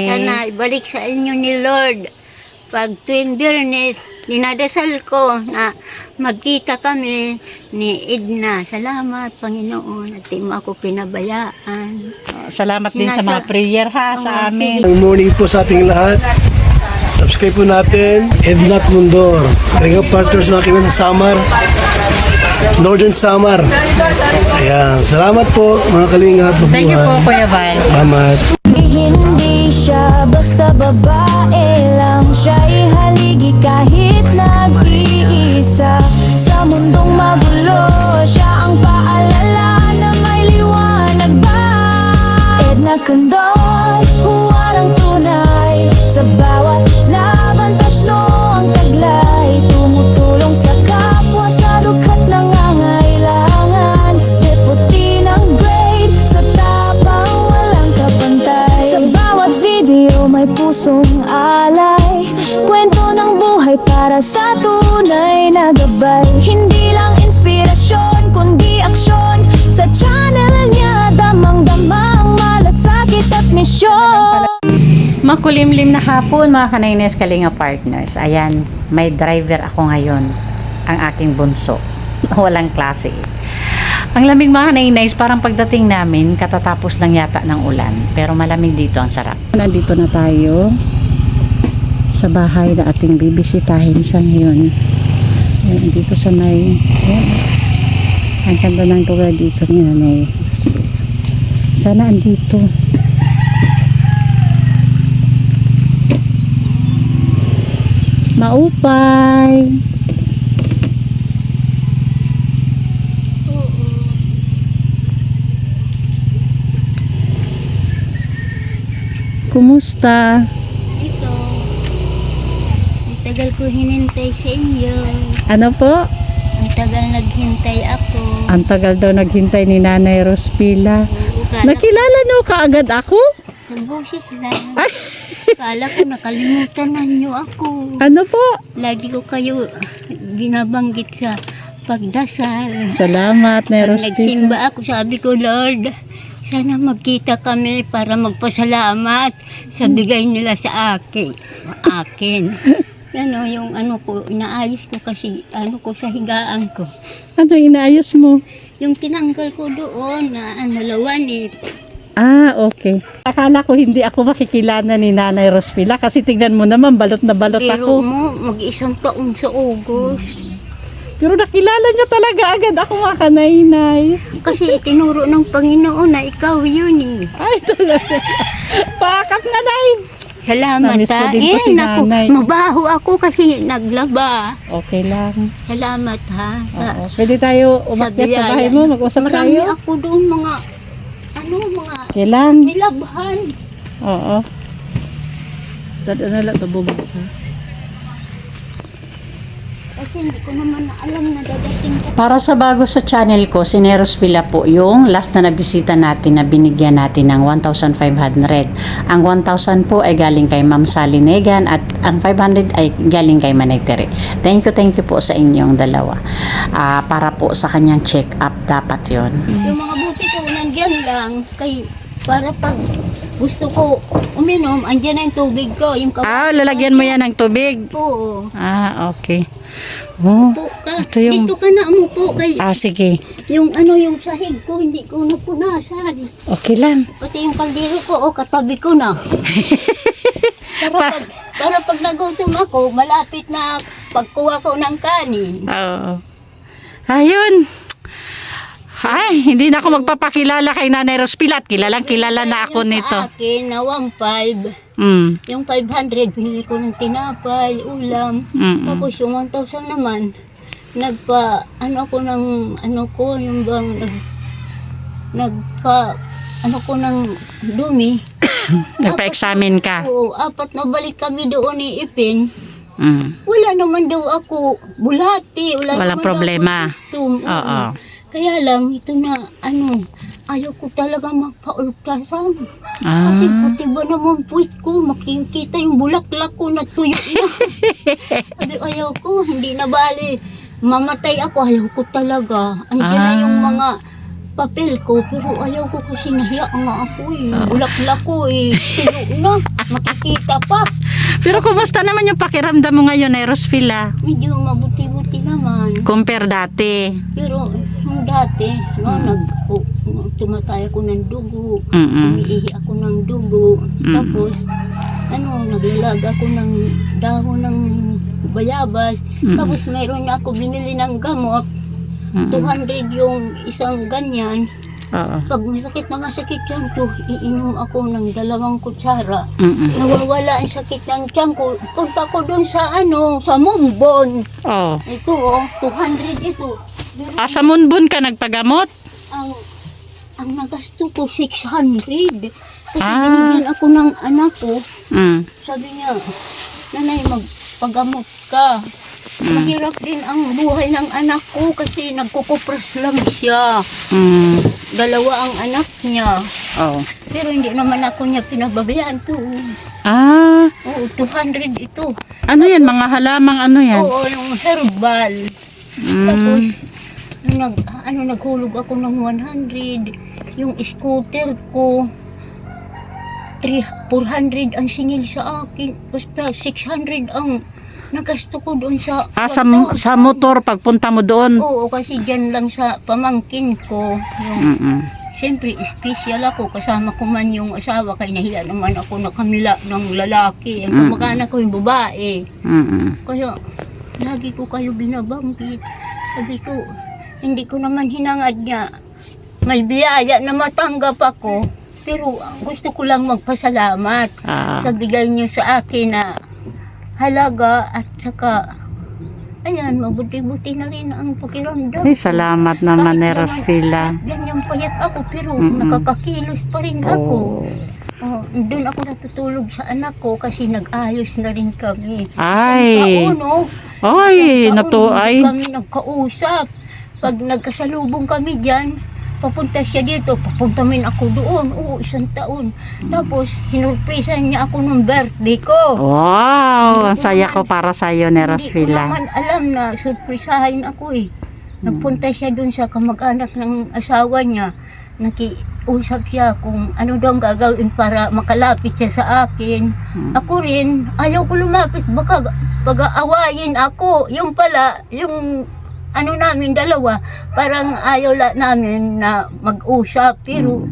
Sana ibalik sa inyo ni Lord. Pag tuwing Biyernes, dinadasal ko na magkita kami ni Edna. Salamat, Panginoon, at di mo ako pinabayaan. Salamat din sa mga prayer ha sa amin. Good morning po sa ating lahat. Subscribe po natin, Edna Mundor. Ring of Partners na kami ng Samar, Northern Samar. Ayan, salamat po mga kalingap. Thank you po, Kuya Val. Salamat. Hindi siya basta babae lang, siya'y haligi kahit nag-iisa. Sa mundong magulo, siya ang paalala na may liwanag ba. Edna Condon, huwarang tunay, sa bawat laban tasno ang taglay. Tumutulong sa kapwa sa lukhat nangangailangan. Deputy ng grade, sa tapang walang kapantay. Sa bawat video may pusong alay, kwento ng buhay para sa tunay na gabay. Hindi lang inspirasyon kundi aksyon, sa channel niya damang-damang malasakit at misyon. Makulimlim na hapon mga Kanaynes Kalinga Partners. Ayan, may driver ako ngayon, ang aking bunso. Walang klase. Ang lamig mga Kanaynes, parang pagdating namin, katatapos lang yata ng ulan. Pero malamig dito, ang sarap. Nandito na tayo sa bahay na ating bibisitahin sa ngayon. Ayan, dito sa may, ayan, ang ganda ng lugar dito ni Nanay. Sana andito. Maupay. Kumusta? Ito, ang tagal ko hinintay sa inyo. Ano po? Ang tagal naghintay ako. Ang tagal daw naghintay ni Nanay Rospila. Nakilala niyo kaagad ako? Sa boses lang. Ay! Kala ko nakalimutan na niyo ako. Ano po? Lagi ko kayo binabanggit sa pagdasal. Salamat, Nay Pag Rospila. nagsimba ako, sabi ko, Lord, sana magkita kami para magpasalamat sa bigay nila sa akin. Ano, yung ano ko, inaayos ko kasi, ano ko sa higaan ko. Ano inaayos mo? Yung tinanggal ko doon na ano, lawanit. Ah, okay. Akala ko hindi ako makikilala ni Nanay Rospila kasi tignan mo naman, balot na balot Pero ako. mo, mag-isang taon sa August. Pero nakilala niya talaga agad ako mga Kanaynay. Kasi itinuro ng Panginoon na ikaw yun eh. Ay, talaga. Pakap nga, Nay. Salamat Namiss ko ha. din po si Naku, Nanay. mabaho ako kasi naglaba. Okay lang. Salamat ha. Oo. Pwede tayo umakyat sa bahay mo, mag-usap Marami tayo. ako doon mga, mga Kailan? nilabhan. Oo. Dada na lang tabugin sa. Kasi hindi ko naman alam na dadating ka. Para sa bago sa channel ko, si Neros Villa po yung last na nabisita natin na binigyan natin ng 1,500. Ang 1,000 po ay galing kay Ma'am Sally Negan at ang 500 ay galing kay Manay Tere. Thank you po sa inyong dalawa. Para po sa kanyang check-up dapat yon. Yung mga buti ko nandyan lang. Para pag gusto ko uminom, andyan na yung tubig ko. Yung Lalagyan mo yan ng tubig. Oo. Okay. Oh, Po ka. ito yung... Dito ka na umupo kay sige. yung ano yung sahig ko hindi ko napunasan. Okay lang. Pati yung kaldero ko katabi ko na. para pag nagutom ako, malapit na pagkuha ko ng kanin. Oo. Ayun. Ay, hindi na ako magpapakilala kay Nanay Rospila at kilalang kilala na ako Yung nito. Sa akin na 1,500. Yung 500 binili ko ng tinapay, ulam. Tapos yung 1,000 naman ano ko ng yung bang ano ko ng dumi. Nagpa-examine ka. Oo, 4 na balik kami doon ni Ipin. Mm. Wala naman daw ako bulati, Walang naman daw problema. ako gusto. Oo. Kaya lang ito na ayaw ko talaga magpa-ultrasound. Kasi pati ba naman puwit ko, makikita yung bulaklak ko na tuyo na. Sabi, ayaw ko, hindi na bali. Mamatay ako, ayaw ko talaga. Andiyan na yung mga papel ko, pero ayaw ko kasi nahiya nga ako eh. Bulaklak ko eh, tuyo na. makikita pa. Pero kumusta naman yung pakiramdam mo ngayon, Rosvilla? Medyo mabuti-buti naman. Compare dati. Pero yung dati, no, tumatay ako ng dugo, Mm-mm. umiihi ako ng dugo, tapos, naglalaga ako ng dahon ng bayabas, tapos mayroon na ako binili ng gamot, 200 yung isang ganyan. Oo. Pag masakit yan ko, iinom ako ng 2 kutsara. Mm-mm. Nawawala ang sakit ng tiyan ko. Punta ko doon sa sa Mumbon. Oh. Ito 200 ito. Pero Sa Munbon ka nagpagamot? ang nagasto ko 600. Kasi Ah. binigyan ako ng anak ko. Mm. Sabi niya, nanay, magpagamot ka. Mahirap din ang buhay ng anak ko kasi nagkukupras lang siya. Mm. 2 ang anak niya. Oh. Pero hindi naman ako niya pinababayaan to. Ah. Oo, 200 ito. Ano yan? Mga halamang ano yan? Oo, yung herbal. Tapos, naghulog ako ng 100. Yung scooter ko, 400 ang singil sa akin. Basta 600 ang nagasto ko doon sa... Sa motor pagpunta mo doon? Oo, kasi dyan lang sa pamangkin ko. Mm-mm. Siyempre, special ako. Kasama ko man yung asawa. Kaya nahiya naman ako na kamila ng lalaki. Ang kamag-anak ko yung babae. Mm-mm. Kaya, lagi ko kayo binabanggit. Sabi ko, hindi ko naman hinangad niya. May biyaya na matanggap ako. Pero gusto ko lang magpasalamat sa bigay niyo sa akin na halaga at saka, ayan, mabuti-buti na rin ang pakiramdam. Ay, salamat naman, Rosvilla. Ganyan payat ako, pero nakakakilos pa rin ako. Oh. Doon ako natutulog sa anak ko kasi nag-ayos na rin kami. Ay. Isang taon, Ay, hindi kami nagkausap. Pag nagkasalubong kami dyan, papunta siya dito, papunta min ako doon. Oo, 1 taon. Tapos, hinurpresan niya ako ng birthday ko. Wow, ang saya ko para sa iyo, Hindi ko Rosvilla. naman alam na surpresahin ako eh. Nagpunta siya doon sa kamag-anak ng asawa niya. Nakiusap siya kung ano daw ang gagawin para makalapit siya sa akin. Ako rin, ayaw ko lumapit. Baka pag-aawayin ako. Yung pala, yung namin dalawa, parang ayaw namin na mag-usap. Pero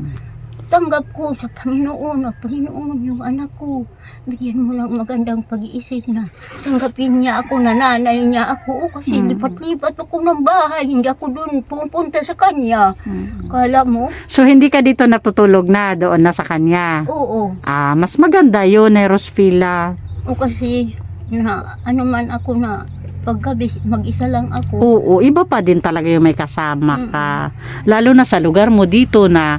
tanggap ko sa Panginoon, Panginoon, yung anak ko, bigyan mo lang magandang pag-iisip na tanggapin niya ako, nanay niya ako. Kasi lipat-lipat ako ng bahay, hindi ako doon pupunta sa kanya. Kala mo? So, hindi ka dito natutulog na doon na sa kanya? Oo. Mas maganda yun, Rosvilla. O kasi, man ako na paggabi, mag-isa lang ako. Oo, iba pa din talaga yung may kasama ka. Lalo na sa lugar mo dito na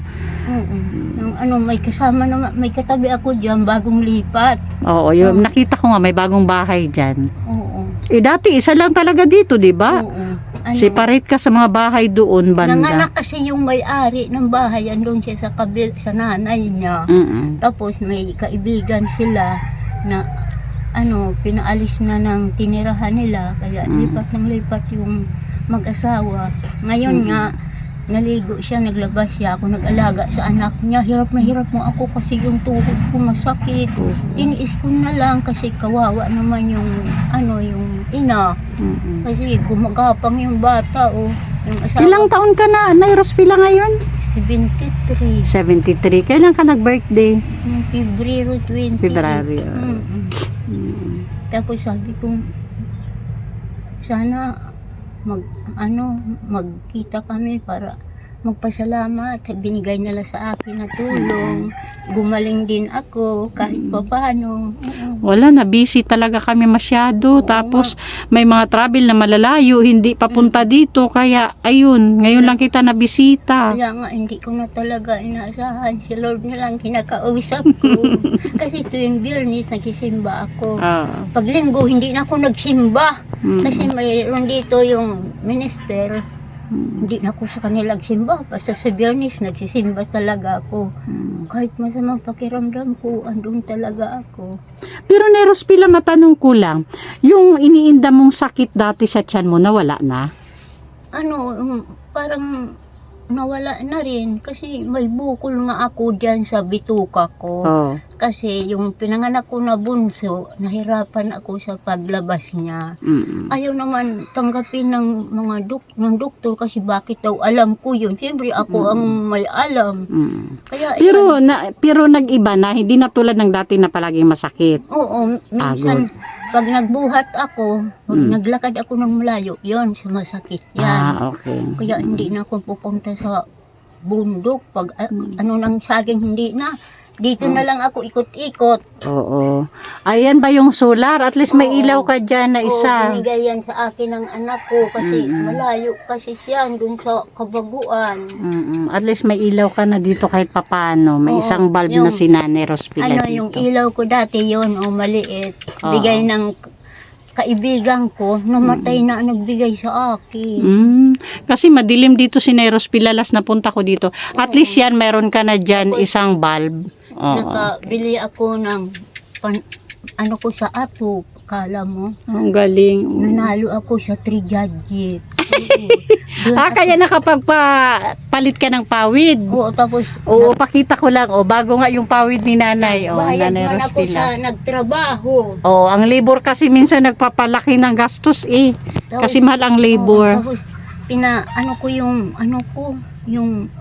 May kasama naman, may katabi ako diyan bagong lipat. oo, yung nakita ko nga may bagong bahay dyan. Oo. Dati isa lang talaga dito, di ba? Oo. Separate ka sa mga bahay doon, banda. Nanganak kasi yung may-ari ng bahay, andun siya sa nanay niya. Tapos may kaibigan sila na pinaalis na ng tinirahan nila, kaya lipat ng lipat yung mag-asawa. Ngayon nga, naligo siya, naglabas siya, ako nag-alaga sa anak niya. Hirap na hirap mo ako kasi yung tuhod ko masakit. Tiniis ko na lang kasi kawawa naman yung ina. Kasi gumagapang yung bata yung asawa. Ilang taon ka na, Rosvilla, ngayon? 73. 73. Kailan ka nag-birthday? Yung Pebrero 20. February. Tapos sabi ko, sana magkita kami para magpasalamat. Binigay nila sa akin na tulong. Gumaling din ako kahit pa paano. Wala na, busy talaga kami masyado. Tapos may mga travel na malalayo, hindi papunta dito. Kaya ayun, ngayon lang kita nabisita. Kaya nga, hindi ko na talaga inaasahan. Si Lord na lang kinakausap ko. Kasi tuwing Biyernes, nagsisimba ako. Pag Linggo, hindi na ako nagsimba. Kasi mayroon dito yung minister. Hindi na ako sa kanila nagsimba. Basta sa Biyernes, nagsisimba talaga ako. Kahit masamang pakiramdam ko, andun talaga ako. Pero Rosvilla, matanong ko lang, yung iniinda mong sakit dati sa tiyan mo, nawala na? Parang nawala na rin kasi may bukol nga ako dyan sa bituka ko. Oh. Kasi yung pinanganak ko na bunso, nahirapan ako sa paglabas niya. Mm. Ayaw naman tanggapin ng mga ng doktor kasi bakit daw alam ko yun. Siyempre ako ang may alam. Mm. Kaya Pero nag-iba na, hindi na tulad ng dati na palaging masakit. oo, minsan pag nagbuhat ako, naglakad ako ng malayo, yon sa masakit yan. Okay. Kaya hindi na ako pupunta sa bundok. Pag ano nang saging, hindi na. Dito na lang ako ikot-ikot. Oo. Ayan ba yung solar? At least may ilaw ka dyan na Oo, isa. binigay yan sa akin ng anak ko kasi malayo kasi siya dun sa Kabaguan. Mm-mm. At least may ilaw ka na dito kahit papano. May Oo, isang bulb na yung- si Nanay Rospila Ano, dito. yung ilaw ko dati yon o maliit. Oo. Bigay ng kaibigan ko, namatay na ang nagbigay sa akin. Kasi madilim dito si Nanay Rospila. Last na punta ko dito. At least yan, meron ka na dyan isang bulb. Oo. Nakabili ako ng ano ko sa ato, kala mo. Ang galing. Nanalo ako sa 3 gadget. Kaya nakapagpalit ka ng pawid. Oo, tapos Oo, pakita ko lang. Bago nga yung pawid ni Nanay. bayad Nanay man ako Rospila. sa nagtrabaho. Ang labor kasi minsan nagpapalaki ng gastos eh. Tapos- Kasi mahal ang labor. Oo, tapos yung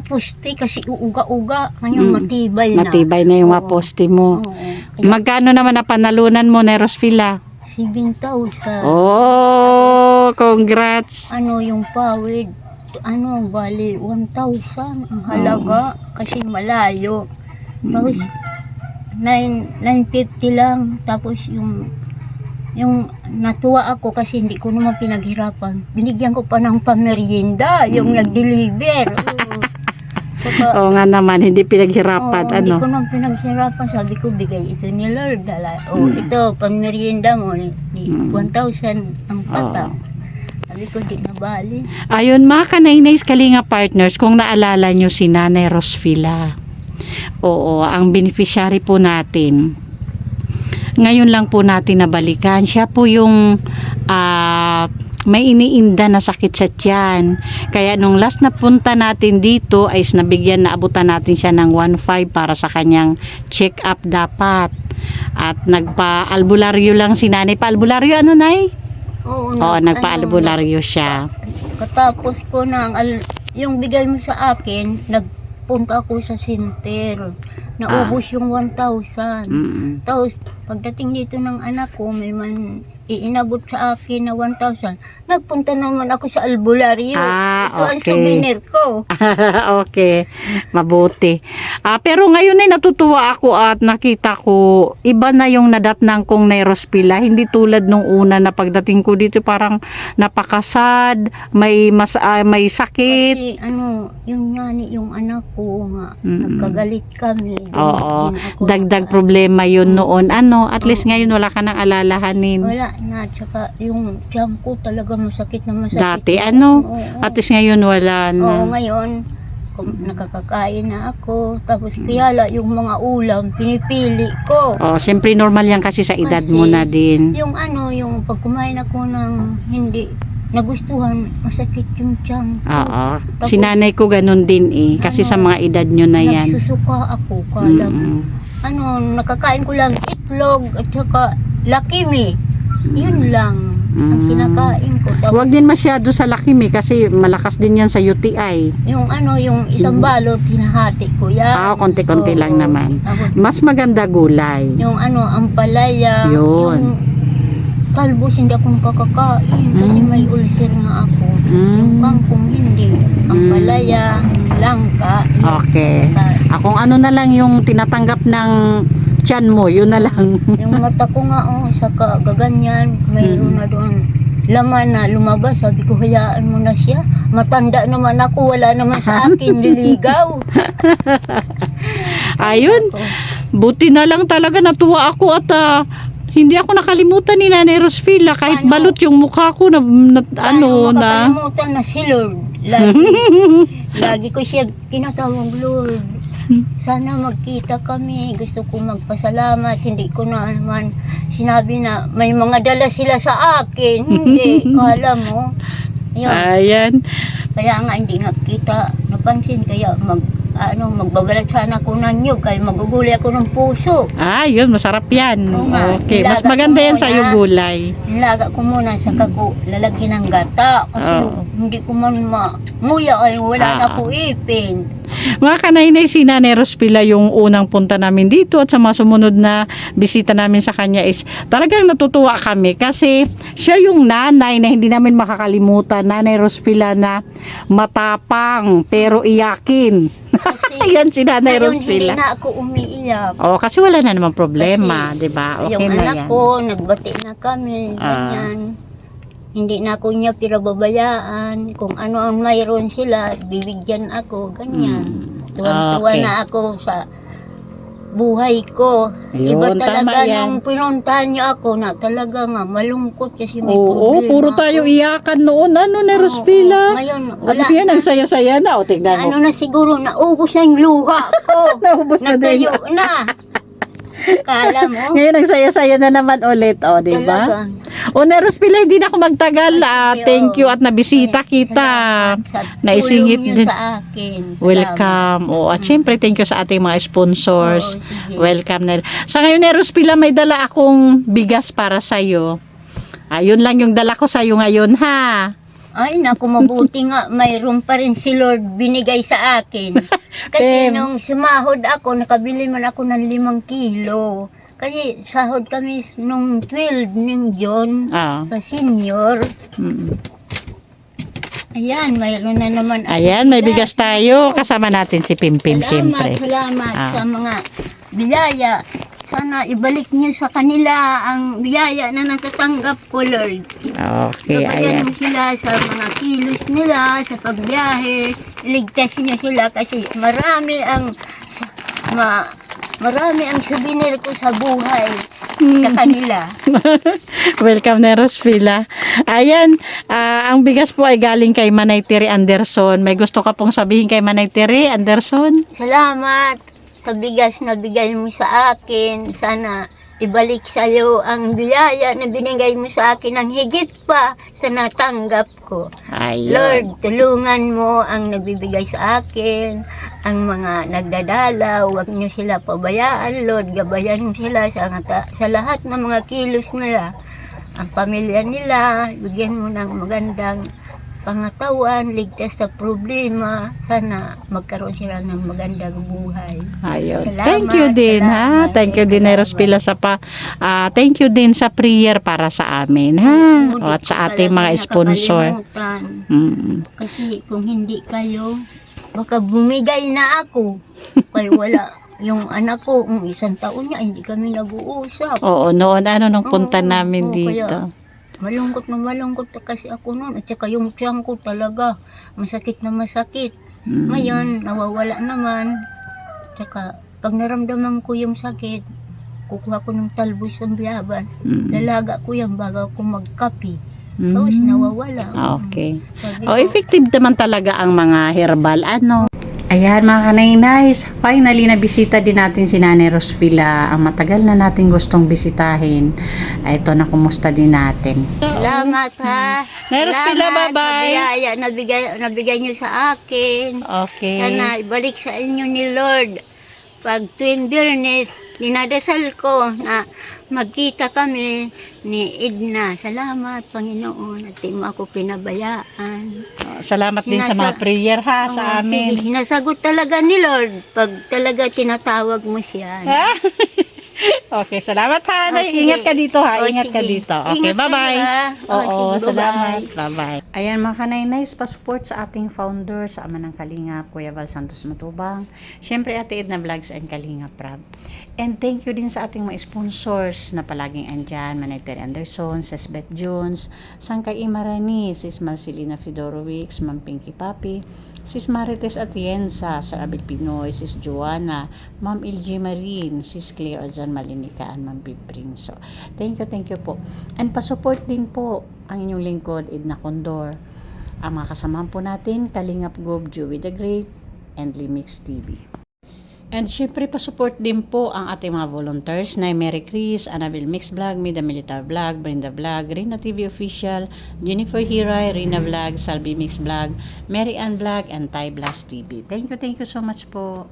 poste kasi uuga-uga. Ngayon matibay na. Matibay na yung mga Oo. poste mo. Oo. Magkano naman na panalunan mo, Nanay Rospila? 7,000. Oh, congrats. Yung pawid, bali 1,000 ang halaga kasi malayo. Tapos 950 lang. Tapos yung natuwa ako kasi hindi ko naman pinaghirapan. Binigyan ko pa ng pamerienda, yung nag-deliver. Saka, Oo nga naman, hindi pinaghirapan. hindi ko naman pinaghirapan. Sabi ko, bigay ito ni Lord. Ito, pamerienda mo, 1,000 ang patak. Sabi ko, di na bali. Ayun, mga Kanaynays Kalinga Partners, kung naalala nyo si Nanay Rospila. Oo, ang beneficiary po natin. Ngayon lang po natin nabalikan. Siya po yung may iniinda na sakit sa tiyan. Kaya nung last na punta natin dito ay naabutan natin siya ng 1,500 para sa kanyang check-up dapat. At nagpa-albularyo lang si Nanay. Pa-albularyo ano, Nay? Oo, nagpa-albularyo siya. Katapos ko yung bigay mo sa akin, nagpunta ako sa center. Naubos yung 1,000. Tapos, pagdating dito ng anak ko, may iinabot sa akin na 1,000. Nagpunta naman ako sa albularyo. Ito ang okay. souvenir ko. Okay, mabuti. Pero ngayon ay natutuwa ako at nakita ko iba na yung nadatnang kong Nanay Rospila. Hindi tulad nung una na pagdating ko dito parang napakasad, may sakit. Kasi yung anak ko nga, nagkagalit kami. Oo, Yun ako dagdag problema yun noon. At least ngayon wala ka nang alalahanin. Wala na, tsaka yung tiyan ko talaga masakit na masakit. Dati Oo. at least ngayon wala na. Oo, ngayon, nakakakain na ako. Tapos kaya yung mga ulam, pinipili ko. Siyempre normal yan kasi sa edad Kasi mo na din. Yung pag kumain ako ng hindi nagustuhan, masakit yung tiyan ko. Si nanay ko ganun din kasi sa mga edad nyo na yan. Nagsusuka ako, kala mo. Nakakain ko lang itlog at saka lakimi. Yun lang ang kinakain ko. Tapos, Huwag din masyado sa lakimi kasi malakas din yan sa UTI. yung isang balot, hinahati ko yan. Konti-konti lang Oo. naman. Tapos, Mas maganda gulay. yung ampalaya, Yun. yung talbos hindi ako nakakakain kasi may ulcer nga ako. Yung kangkong hindi. Ampalaya, langka. Okay. Akong ano na lang yung tinatanggap ng tiyan mo, yun na lang. Yung mata ko nga, saka gaganyan, mayroon na doon laman na lumabas. Sabi ko, hayaan mo na siya. Matanda naman ako, wala naman sa akin, liligaw. Ayun, buti na lang talaga natuwa ako at hindi ako nakalimutan ni Nanay Rospila kahit balot yung mukha ko na Makakalimutan na si Lord. Lagi ko siya tinatawag, Lord. Sana magkita kami. Gusto ko magpasalamat. Hindi ko na naman sinabi na may mga dala sila sa akin. Hindi. Kala mo. Yun. Ayan. Kaya nga hindi nga kita napansin, kaya magbabalat sana ako ng nyug, kaya magugulay ako ng puso. Yun, masarap yan. Oo nga. Okay, mas Nilaga maganda ko yan sa iyo muna. gulay. Nilaga ko muna, saka ko lalagyan ng gata. Kasi Oo. hindi ko man nguya, ay wala na Ah. ako ipin. Mga kanainay, si Nanay Rospila yung unang punta namin dito at sa mga sumunod na bisita namin sa kanya is talagang natutuwa kami kasi siya yung nanay na hindi namin makakalimutan. Nanay Rospila na matapang pero iyakin. Kasi Yan si Nanay ngayon hindi Rospila. na ako umiiyak. Kasi wala na namang problema, Kasi 'di ba? Okay yung na anak yan. ko, nagbati na kami, ganyan. Hindi na ako niya pinababayaan. Kung ano ang mayroon sila, bibigyan ako, ganyan. Tuwan-tuwa Okay. na ako sa buhay ko. Iba Yun, talaga tama yan. nung pinuntahan niyo ako na talaga nga malungkot kasi may Oo, problema puro tayo ako. iyakan noon. Ano, Nanay Rospila? Ngayon, At wala. siya ang saya-saya na. O, tignan mo. Ano na siguro, naubos na yung luha ko. Naubos na din. Natayo na. Kala mo? Ngayon ang saya-saya na naman ulit, di ba? Talaga. Nanay Rospila, hindi na ako magtagal. Thank you at nabisita kita. Salamat sa Naisingit tulong niyo din. sa akin. Welcome. At syempre, thank you sa ating mga sponsors. Oo, sige. Welcome na. Sa ngayon, Nanay Rospila, may dala akong bigas para sa'yo. Ayun lang yung dala ko sa'yo ngayon, ha? Ay, naku, mabuti nga. Mayroon pa rin si Lord binigay sa akin. Kasi Tem. nung sumahod ako, nakabili man ako ng 5 kilo. Kasi sahod kami nung 12 ng John sa senior. Mm. Ayan, mayroon na naman. ako Ayan, may bigas. bigas tayo. Kasama natin si Pimpim, syempre. Salamat Ah. sa mga biyaya. Sana ibalik niyo sa kanila ang biyaya na natatanggap ko, Lord. Okay, Gabayan ayan. mo sila sa mga kilos nila, sa pagbiyahe. Iligtas niyo sila kasi marami ang souvenir ko sa buhay sa kanila. Welcome na Rospila. Ayan, ang bigas po ay galing kay Manay Terry Anderson. May gusto ka pong sabihin kay Manay Terry Anderson? Salamat sa bigas na bigay mo sa akin. Sana ibalik sa iyo ang biyaya na binigay mo sa akin ng higit pa sa natanggap ko. Ayan. Lord, tulungan mo ang nagbibigay sa akin, ang mga nagdadala, huwag niyo sila pabayaan, Lord, gabayan mo sila sa lahat ng mga kilos nila. Ang pamilya nila, bigyan mo ng magandang pangatawan, ligtas sa problema, sana magkaroon sila ng magandang buhay. Ayun. Salamat, Thank you din, ha? salamat. Thank you din, Nay Rospila, thank you din sa prayer para sa amin, ha? Hindi At ko sa ating talaga mga sponsor. nakakalimutan. Mm. Kasi kung hindi kayo, baka bumigay na ako. Kaya wala. Yung anak ko, 1 taon niya, hindi kami nag-uusap. Oo, noon, nung punta Oo, namin oo, dito. kaya malungkot na malungkot kasi ako noon. At saka yung tiyan ko talaga, masakit na masakit. Mm. Ngayon, nawawala naman. At saka, pag naramdaman ko yung sakit, kukuha ko ng talbos ng biyabas. Mm. Lalaga ko yan bago ako magkapi. Mm. Tapos nawawala. Okay. Sabi Oh, ko, effective naman talaga ang mga herbal, Ayan mga kanay-nice, finally nabisita din natin si Nanay Rospila, ang matagal na natin gustong bisitahin. Ito na, kumusta din natin. salamat ha. Nay Rospila, Salamat bye-bye. sa biyaya na nabigay niyo sa akin. Okay. Sana ibalik sa inyo ni Lord. Pag tuwing Biyernes, dinadasal ko na magkita kami ni Edna. Salamat, Panginoon, at di mo ako pinabayaan. Salamat din sa mga prayer, ha, sa Oo, amin. sige, sinasagot talaga ni Lord pag talaga tinatawag mo siya. Ha? Okay, salamat, ha. Oh, sige. Ingat ka dito, ha. Oh, Ingat ka sige. dito. Okay, Ingat kayo, bye-bye. ha. Oh, Oo, sige, salamat. bye-bye. Bye-bye. Ayan mga kanay-nice, pa-support sa ating founder, sa Ama ng Kalingap, Kuya Val Santos Matubang. Siyempre, Ate Edna Vlogs and Kalingap Prab. And thank you din sa ating mga sponsors na palaging andyan, Manay Terry Anderson, Sis Beth Jones, Sangkay Imarani, Sis Marcelina Fedorovics, Ma'am Pinky Papi, Sis Marites Atienza, Sir Abel Pinoy, Sis Joanna, Ma'am LG Marin, Sis Claire Adjan Malinika, and Ma'am Bibring. So, thank you po. And pa-support din po ang inyong lingkod, Edna Condor. Ang mga kasamahan po natin, Kalingap Gob, Joey the Great, and Limix TV. And syempre pa-support din po ang ating mga volunteers na Mary Chris, Annabelle Mix Vlog, Mida Militar Vlog, Brenda Vlog, Rina TV Official, Jennifer Hiray, Rina Vlog, Salvi Mix Vlog, Mary Ann Vlog, and Thai Blast TV. Thank you so much po.